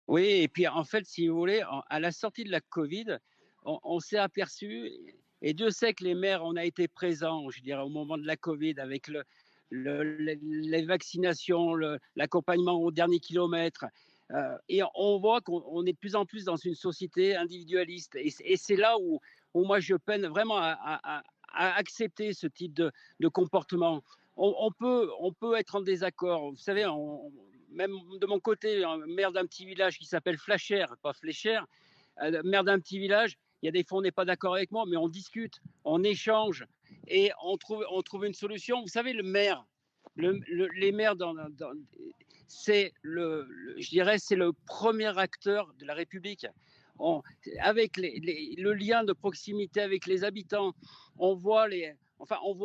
Oui, et puis en fait, si vous voulez, à la sortie de la Covid, on s'est aperçu, et Dieu sait que les maires, on a été présents, je dirais, au moment de la Covid, avec les vaccinations, l'accompagnement au dernier kilomètre. Et on voit qu'on est de plus en plus dans une société individualiste. Et c'est là où moi, je peine vraiment à accepter ce type de comportement. On peut être en désaccord. Vous savez, même de mon côté, un maire d'un petit village qui s'appelle Flachère, pas Fléchère, maire d'un petit village, il y a des fois on n'est pas d'accord avec moi, mais on discute, on échange et on trouve une solution. Vous savez, le maire, les maires, c'est je dirais, c'est le premier acteur de la République. On, avec le lien de proximité avec les habitants, on voit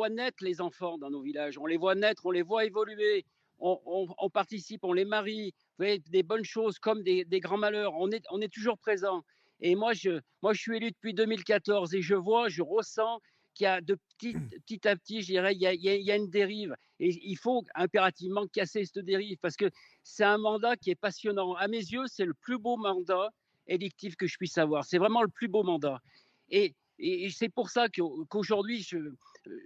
naître les enfants dans nos villages, on les voit naître, on les voit évoluer, on participe, on les marie, vous voyez, des bonnes choses comme des grands malheurs, on est toujours présent. Et moi, je suis élu depuis 2014 et je ressens qu'il y a petit à petit, je dirais, il y a une dérive. Et il faut impérativement casser cette dérive parce que c'est un mandat qui est passionnant. À mes yeux, c'est le plus beau mandat électif que je puisse avoir. C'est vraiment le plus beau mandat. Et c'est pour ça qu'aujourd'hui,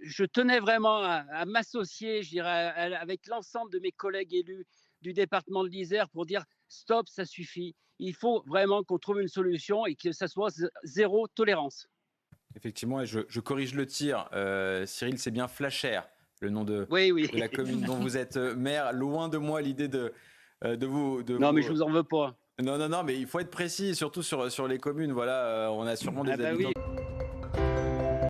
je tenais vraiment à m'associer, je dirais, avec l'ensemble de mes collègues élus du département de l'Isère pour dire stop, ça suffit. Il faut vraiment qu'on trouve une solution et que ça soit zéro tolérance. Effectivement, et je corrige le tir. Cyril, c'est bien Flachère, le nom Oui, oui. de la commune dont vous êtes maire. Loin de moi l'idée de vous, de Non, mais vous. je vous en veux pas. Non, non, non, mais il faut être précis, surtout sur les communes. Voilà, on a sûrement Ah des bah habitants. oui.